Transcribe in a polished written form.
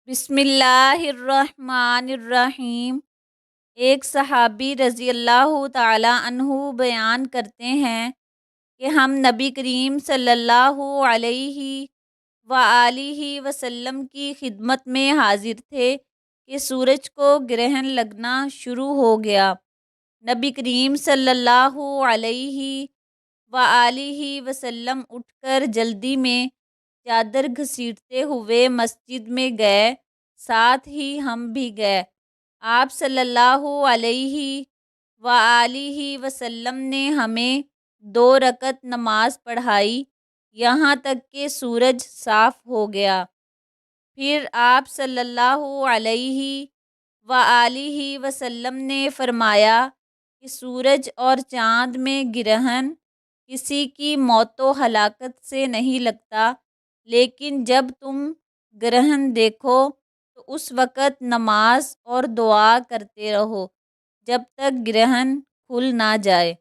بسم اللہ الرحمن الرحیم۔ ایک صحابی رضی اللہ تعالی عنہ بیان کرتے ہیں کہ ہم نبی کریم صلی اللہ علیہ وآلہ وسلم کی خدمت میں حاضر تھے کہ سورج کو گرہن لگنا شروع ہو گیا۔ نبی کریم صلی اللہ علیہ وآلہ وسلم اٹھ کر جلدی میں چادر گھسیٹتے ہوئے مسجد میں گئے، ساتھ ہی ہم بھی گئے۔ آپ صلی اللہ علیہ وآلہ وسلم نے ہمیں 2 رکعت نماز پڑھائی، یہاں تک کہ سورج صاف ہو گیا۔ پھر آپ صلی اللہ علیہ وآلہ وسلم نے فرمایا کہ سورج اور چاند میں گرہن کسی کی موت و ہلاکت سے نہیں لگتا، لیکن جب تم گرہن دیکھو تو اس وقت نماز اور دعا کرتے رہو جب تک گرہن کھل نہ جائے۔